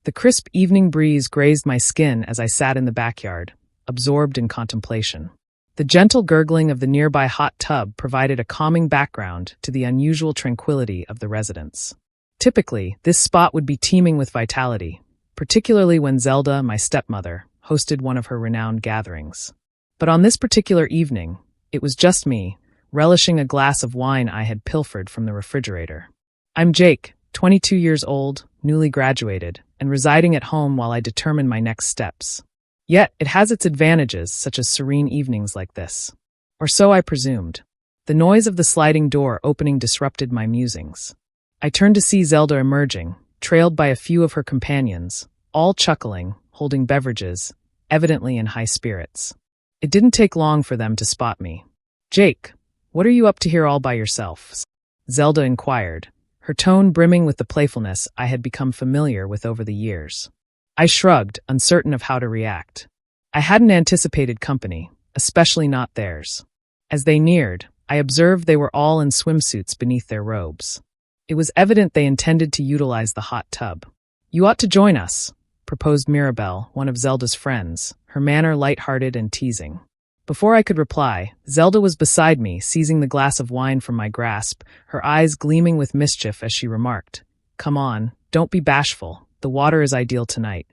The crisp evening breeze grazed my skin as I sat in the backyard, absorbed in contemplation. The gentle gurgling of the nearby hot tub provided a calming background to the unusual tranquility of the residence. Typically, this spot would be teeming with vitality, particularly when Zelda, my stepmother, hosted one of her renowned gatherings. But on this particular evening, it was just me, relishing a glass of wine I had pilfered from the refrigerator. I'm Jake, 22 years old, newly graduated, and residing at home while I determine my next steps. Yet, it has its advantages, such as serene evenings like this. Or so I presumed. The noise of the sliding door opening disrupted my musings. I turned to see Zelda emerging, trailed by a few of her companions, all chuckling, holding beverages, evidently in high spirits. It didn't take long for them to spot me. "Jake, what are you up to here all by yourself?" Zelda inquired, her tone brimming with the playfulness I had become familiar with over the years. I shrugged, uncertain of how to react. I hadn't anticipated company, especially not theirs. As they neared, I observed they were all in swimsuits beneath their robes. It was evident they intended to utilize the hot tub. "You ought to join us," proposed Mirabelle, one of Zelda's friends, her manner lighthearted and teasing. Before I could reply, Zelda was beside me, seizing the glass of wine from my grasp, her eyes gleaming with mischief as she remarked, "Come on, don't be bashful. The water is ideal tonight."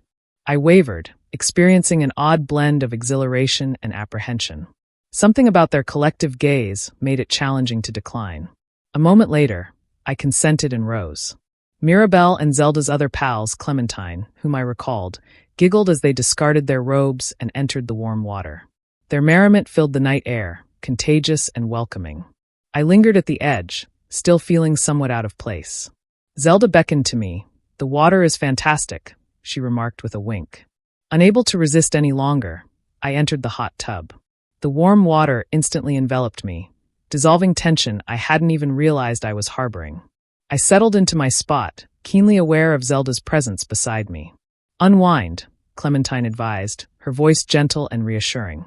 I wavered, experiencing an odd blend of exhilaration and apprehension. Something about their collective gaze made it challenging to decline. A moment later, I consented and rose. Mirabelle and Zelda's other pals, Clementine, whom I recalled, giggled as they discarded their robes and entered the warm water. Their merriment filled the night air, contagious and welcoming. I lingered at the edge, still feeling somewhat out of place. Zelda beckoned to me. "The water is fantastic," she remarked with a wink. Unable to resist any longer, I entered the hot tub. The warm water instantly enveloped me, dissolving tension I hadn't even realized I was harboring. I settled into my spot, keenly aware of Zelda's presence beside me. "Unwind," Clementine advised, her voice gentle and reassuring.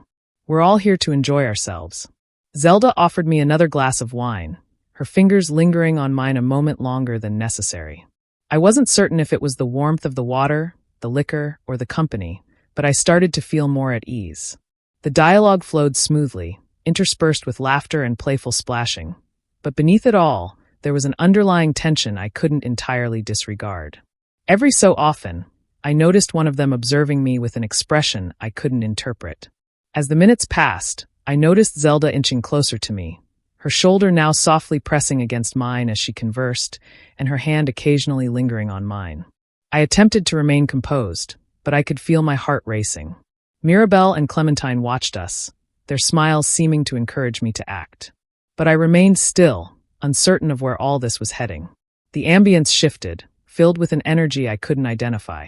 "We're all here to enjoy ourselves." Zelda offered me another glass of wine, her fingers lingering on mine a moment longer than necessary. I wasn't certain if it was the warmth of the water, the liquor, or the company, but I started to feel more at ease. The dialogue flowed smoothly, interspersed with laughter and playful splashing. But beneath it all, there was an underlying tension I couldn't entirely disregard. Every so often, I noticed one of them observing me with an expression I couldn't interpret. As the minutes passed, I noticed Zelda inching closer to me, her shoulder now softly pressing against mine as she conversed, and her hand occasionally lingering on mine. I attempted to remain composed, but I could feel my heart racing. Mirabelle and Clementine watched us, their smiles seeming to encourage me to act. But I remained still, uncertain of where all this was heading. The ambience shifted, filled with an energy I couldn't identify.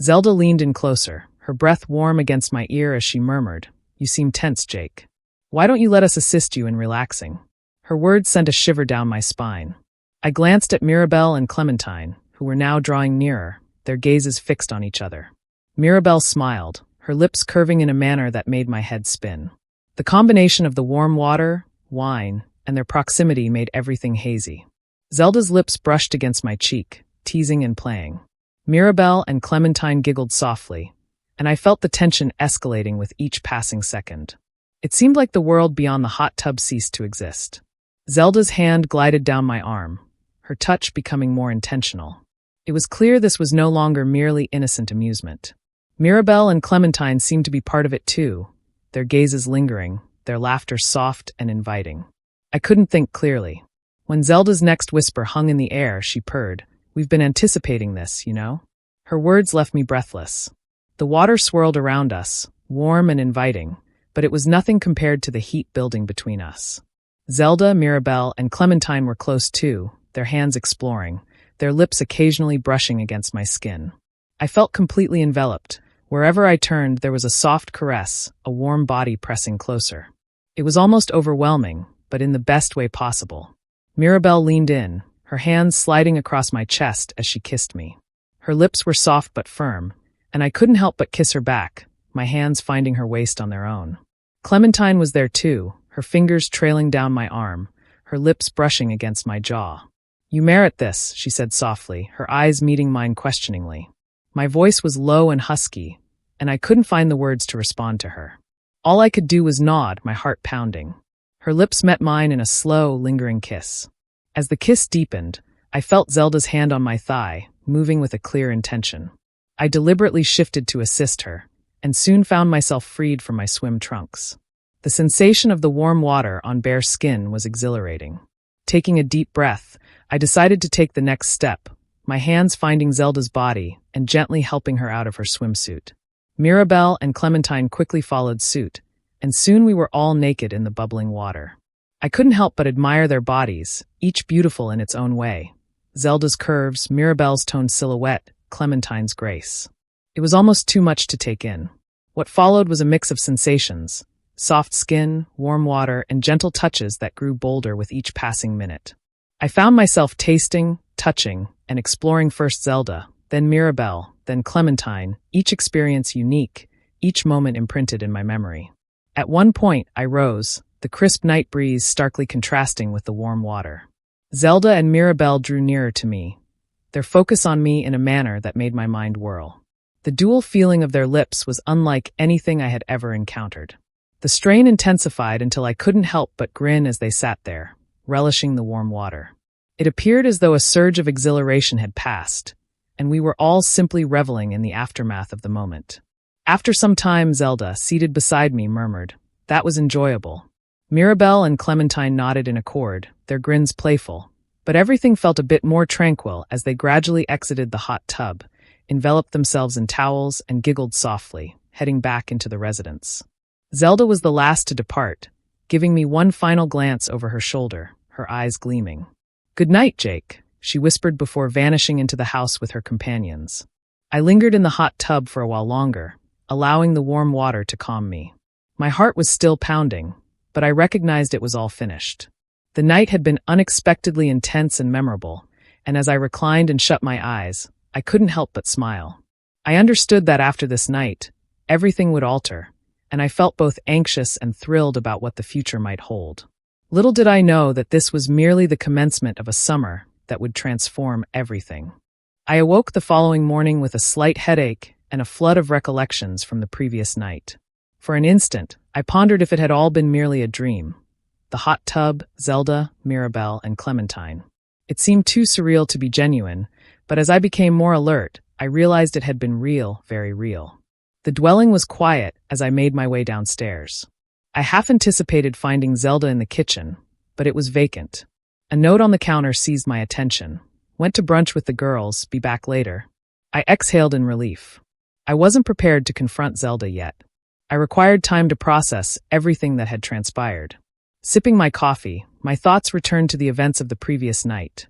Zelda leaned in closer, her breath warm against my ear as she murmured, "You seem tense, Jake. Why don't you let us assist you in relaxing?" Her words sent a shiver down my spine. I glanced at Mirabelle and Clementine, who were now drawing nearer, their gazes fixed on each other. Mirabelle smiled, her lips curving in a manner that made my head spin. The combination of the warm water, wine, and their proximity made everything hazy. Zelda's lips brushed against my cheek, teasing and playing. Mirabelle and Clementine giggled softly, and I felt the tension escalating with each passing second. It seemed like the world beyond the hot tub ceased to exist. Zelda's hand glided down my arm, her touch becoming more intentional. It was clear this was no longer merely innocent amusement. Mirabelle and Clementine seemed to be part of it too, their gazes lingering, their laughter soft and inviting. I couldn't think clearly. When Zelda's next whisper hung in the air, she purred, "We've been anticipating this, you know?" Her words left me breathless. The water swirled around us, warm and inviting, but it was nothing compared to the heat building between us. Zelda, Mirabelle, and Clementine were close too, their hands exploring, their lips occasionally brushing against my skin. I felt completely enveloped. Wherever I turned, there was a soft caress, a warm body pressing closer. It was almost overwhelming, but in the best way possible. Mirabelle leaned in, her hands sliding across my chest as she kissed me. Her lips were soft but firm, and I couldn't help but kiss her back, my hands finding her waist on their own. Clementine was there too, her fingers trailing down my arm, her lips brushing against my jaw. "You merit this," she said softly, her eyes meeting mine questioningly. My voice was low and husky, and I couldn't find the words to respond to her. All I could do was nod, my heart pounding. Her lips met mine in a slow, lingering kiss. As the kiss deepened, I felt Zelda's hand on my thigh, moving with a clear intention. I deliberately shifted to assist her, and soon found myself freed from my swim trunks. The sensation of the warm water on bare skin was exhilarating. Taking a deep breath, I decided to take the next step, my hands finding Zelda's body and gently helping her out of her swimsuit. Mirabelle and Clementine quickly followed suit, and soon we were all naked in the bubbling water. I couldn't help but admire their bodies, each beautiful in its own way. Zelda's curves, Mirabelle's toned silhouette, Clementine's grace. It was almost too much to take in. What followed was a mix of sensations: soft skin, warm water, and gentle touches that grew bolder with each passing minute. I found myself tasting, touching, and exploring first Zelda, then Mirabelle, then Clementine, each experience unique, each moment imprinted in my memory. At one point, I rose, the crisp night breeze starkly contrasting with the warm water. Zelda and Mirabelle drew nearer to me, their focus on me in a manner that made my mind whirl. The dual feeling of their lips was unlike anything I had ever encountered. The strain intensified until I couldn't help but grin as they sat there, relishing the warm water. It appeared as though a surge of exhilaration had passed, and we were all simply reveling in the aftermath of the moment. After some time, Zelda, seated beside me, murmured, "That was enjoyable." Mirabelle and Clementine nodded in accord, their grins playful, but everything felt a bit more tranquil as they gradually exited the hot tub, enveloped themselves in towels, and giggled softly, heading back into the residence. Zelda was the last to depart, giving me one final glance over her shoulder, her eyes gleaming. "Good night, Jake," she whispered before vanishing into the house with her companions. I lingered in the hot tub for a while longer, allowing the warm water to calm me. My heart was still pounding, but I recognized it was all finished. The night had been unexpectedly intense and memorable, and as I reclined and shut my eyes, I couldn't help but smile. I understood that after this night, everything would alter, and I felt both anxious and thrilled about what the future might hold. Little did I know that this was merely the commencement of a summer that would transform everything. I awoke the following morning with a slight headache and a flood of recollections from the previous night. For an instant, I pondered if it had all been merely a dream. The hot tub, Zelda, Mirabelle, and Clementine. It seemed too surreal to be genuine, but as I became more alert, I realized it had been real, very real. The dwelling was quiet as I made my way downstairs. I half anticipated finding Zelda in the kitchen, but it was vacant. A note on the counter seized my attention. "Went to brunch with the girls, be back later." I exhaled in relief. I wasn't prepared to confront Zelda yet. I required time to process everything that had transpired. Sipping my coffee, my thoughts returned to the events of the previous night.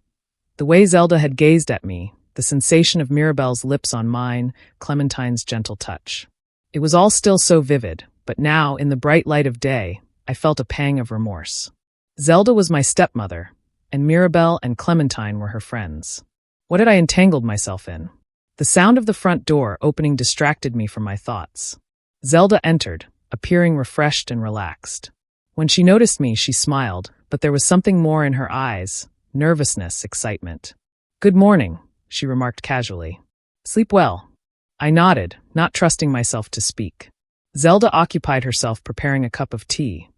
The way Zelda had gazed at me, the sensation of Mirabelle's lips on mine, Clementine's gentle touch. It was all still so vivid, but now, in the bright light of day, I felt a pang of remorse. Zelda was my stepmother, and Mirabelle and Clementine were her friends. What had I entangled myself in? The sound of the front door opening distracted me from my thoughts. Zelda entered, appearing refreshed and relaxed. When she noticed me, she smiled, but there was something more in her eyes: nervousness, excitement. "Good morning," she remarked casually. "Sleep well." I nodded, not trusting myself to speak. Zelda occupied herself preparing a cup of tea,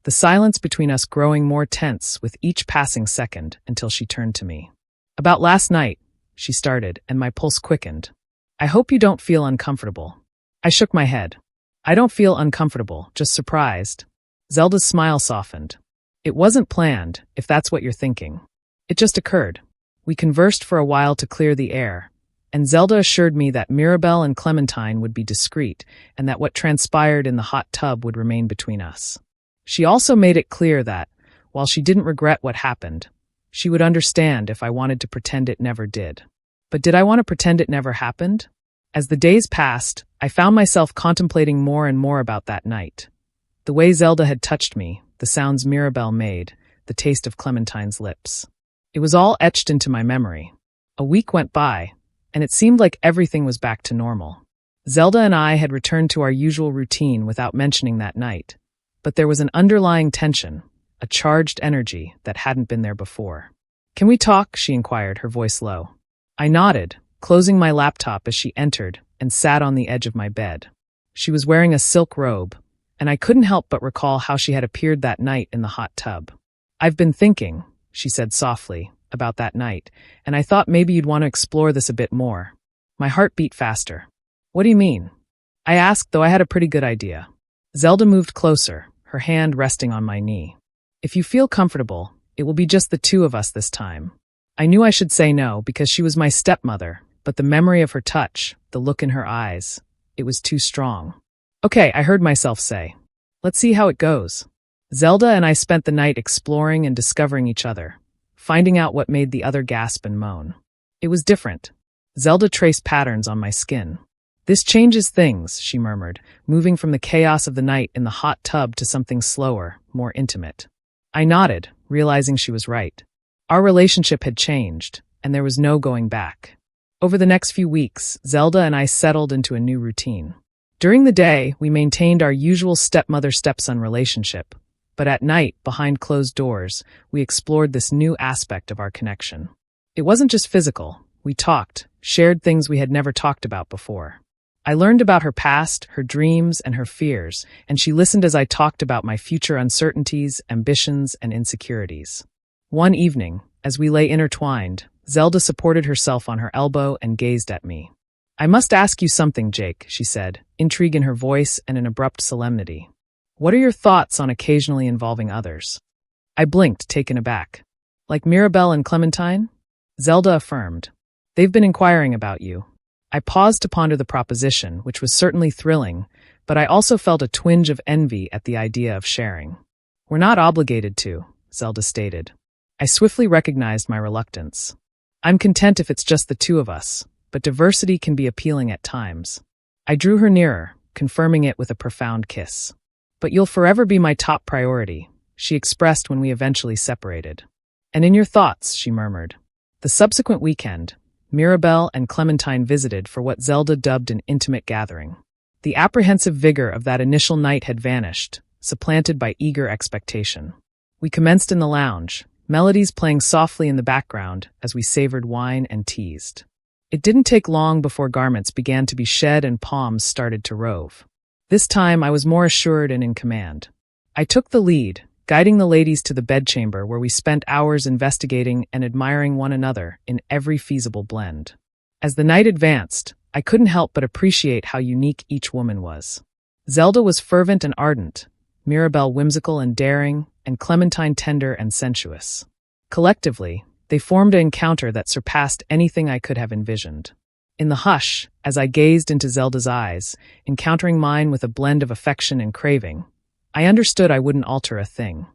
the silence between us growing more tense with each passing second until she turned to me. "About last night," she started, and my pulse quickened. "I hope you don't feel uncomfortable." I shook my head. "I don't feel uncomfortable, just surprised." Zelda's smile softened. "It wasn't planned, if that's what you're thinking. It just occurred." We conversed for a while to clear the air, and Zelda assured me that Mirabelle and Clementine would be discreet and that what transpired in the hot tub would remain between us. She also made it clear that, while she didn't regret what happened, she would understand if I wanted to pretend it never did. But did I want to pretend it never happened? As the days passed, I found myself contemplating more and more about that night. The way Zelda had touched me, the sounds Mirabelle made, the taste of Clementine's lips. It was all etched into my memory. A week went by, and it seemed like everything was back to normal. Zelda and I had returned to our usual routine without mentioning that night, but there was an underlying tension, a charged energy that hadn't been there before. "Can we talk?" she inquired, her voice low. I nodded, closing my laptop as she entered and sat on the edge of my bed. She was wearing a silk robe, and I couldn't help but recall how she had appeared that night in the hot tub. "I've been thinking," she said softly, "about that night, and I thought maybe you'd want to explore this a bit more." My heart beat faster. "What do you mean?" I asked, though I had a pretty good idea. Zelda moved closer, her hand resting on my knee. "If you feel comfortable, it will be just the two of us this time." I knew I should say no because she was my stepmother, but the memory of her touch, the look in her eyes, it was too strong. "Okay," I heard myself say. "Let's see how it goes." Zelda and I spent the night exploring and discovering each other, finding out what made the other gasp and moan. It was different. Zelda traced patterns on my skin. "This changes things," she murmured, moving from the chaos of the night in the hot tub to something slower, more intimate. I nodded, realizing she was right. Our relationship had changed, and there was no going back. Over the next few weeks, Zelda and I settled into a new routine. During the day, we maintained our usual stepmother-stepson relationship, but at night, behind closed doors, we explored this new aspect of our connection. It wasn't just physical. We talked, shared things we had never talked about before. I learned about her past, her dreams, and her fears, and she listened as I talked about my future uncertainties, ambitions, and insecurities. One evening, as we lay intertwined, Zelda supported herself on her elbow and gazed at me. "I must ask you something, Jake," she said, intrigue in her voice and an abrupt solemnity. "What are your thoughts on occasionally involving others?" I blinked, taken aback. "Like Mirabelle and Clementine?" Zelda affirmed. "They've been inquiring about you." I paused to ponder the proposition, which was certainly thrilling, but I also felt a twinge of envy at the idea of sharing. "We're not obligated to," Zelda stated. I swiftly recognized my reluctance. "I'm content if it's just the two of us, but diversity can be appealing at times." I drew her nearer, confirming it with a profound kiss. "But you'll forever be my top priority," she expressed when we eventually separated. "And in your thoughts," she murmured. The subsequent weekend, Mirabelle and Clementine visited for what Zelda dubbed an intimate gathering. The apprehensive vigor of that initial night had vanished, supplanted by eager expectation. We commenced in the lounge, melodies playing softly in the background as we savored wine and teased. It didn't take long before garments began to be shed and palms started to rove. This time I was more assured and in command. I took the lead, guiding the ladies to the bedchamber where we spent hours investigating and admiring one another in every feasible blend. As the night advanced, I couldn't help but appreciate how unique each woman was. Zelda was fervent and ardent, Mirabelle whimsical and daring, and Clementine tender and sensuous. Collectively, they formed an encounter that surpassed anything I could have envisioned. In the hush, as I gazed into Zelda's eyes, encountering mine with a blend of affection and craving, I understood I wouldn't alter a thing.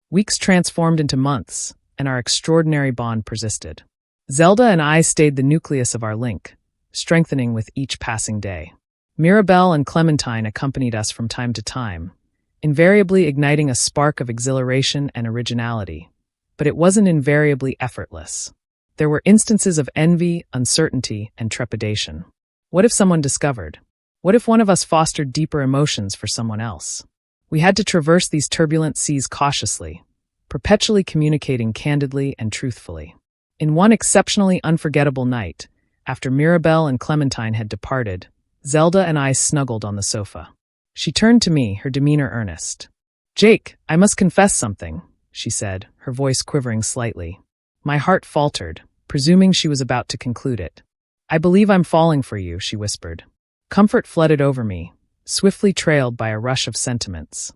Weeks transformed into months, and our extraordinary bond persisted. Zelda and I stayed the nucleus of our link, strengthening with each passing day. Mirabelle and Clementine accompanied us from time to time, invariably igniting a spark of exhilaration and originality. But it wasn't invariably effortless. There were instances of envy, uncertainty, and trepidation. What if someone discovered? What if one of us fostered deeper emotions for someone else? We had to traverse these turbulent seas cautiously, perpetually communicating candidly and truthfully. In one exceptionally unforgettable night, after Mirabelle and Clementine had departed, Zelda and I snuggled on the sofa. She turned to me, her demeanor earnest. "Jake, I must confess something," she said, her voice quivering slightly. My heart faltered, presuming she was about to conclude it. "I believe I'm falling for you," she whispered. Comfort flooded over me, swiftly trailed by a rush of sentiments.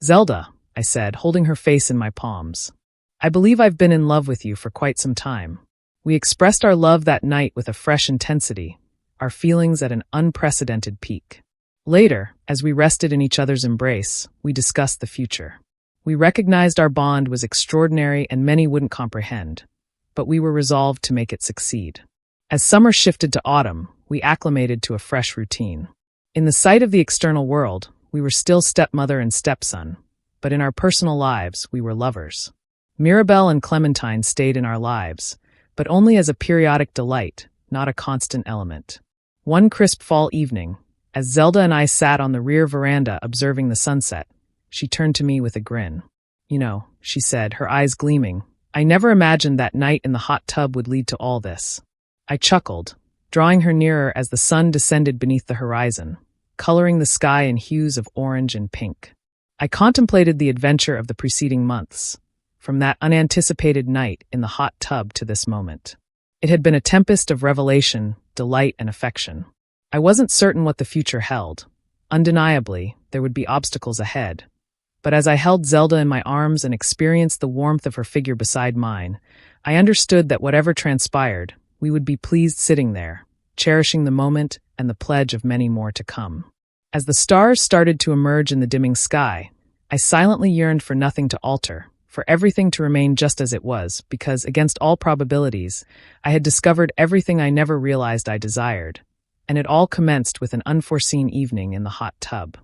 "Zelda," I said, holding her face in my palms. "I believe I've been in love with you for quite some time." We expressed our love that night with a fresh intensity, our feelings at an unprecedented peak. Later, as we rested in each other's embrace, we discussed the future. We recognized our bond was extraordinary and many wouldn't comprehend, but we were resolved to make it succeed. As summer shifted to autumn, we acclimated to a fresh routine. In the sight of the external world, we were still stepmother and stepson, but in our personal lives, we were lovers. Mirabelle and Clementine stayed in our lives, but only as a periodic delight, not a constant element. One crisp fall evening, as Zelda and I sat on the rear veranda observing the sunset, she turned to me with a grin. "You know," she said, her eyes gleaming, "I never imagined that night in the hot tub would lead to all this." I chuckled, drawing her nearer as the sun descended beneath the horizon, coloring the sky in hues of orange and pink. I contemplated the adventure of the preceding months, from that unanticipated night in the hot tub to this moment. It had been a tempest of revelation, delight, and affection. I wasn't certain what the future held. Undeniably, there would be obstacles ahead. But as I held Zelda in my arms and experienced the warmth of her figure beside mine, I understood that whatever transpired, we would be pleased sitting there, cherishing the moment and the pledge of many more to come. As the stars started to emerge in the dimming sky, I silently yearned for nothing to alter, for everything to remain just as it was, because, against all probabilities, I had discovered everything I never realized I desired, and it all commenced with an unforeseen evening in the hot tub.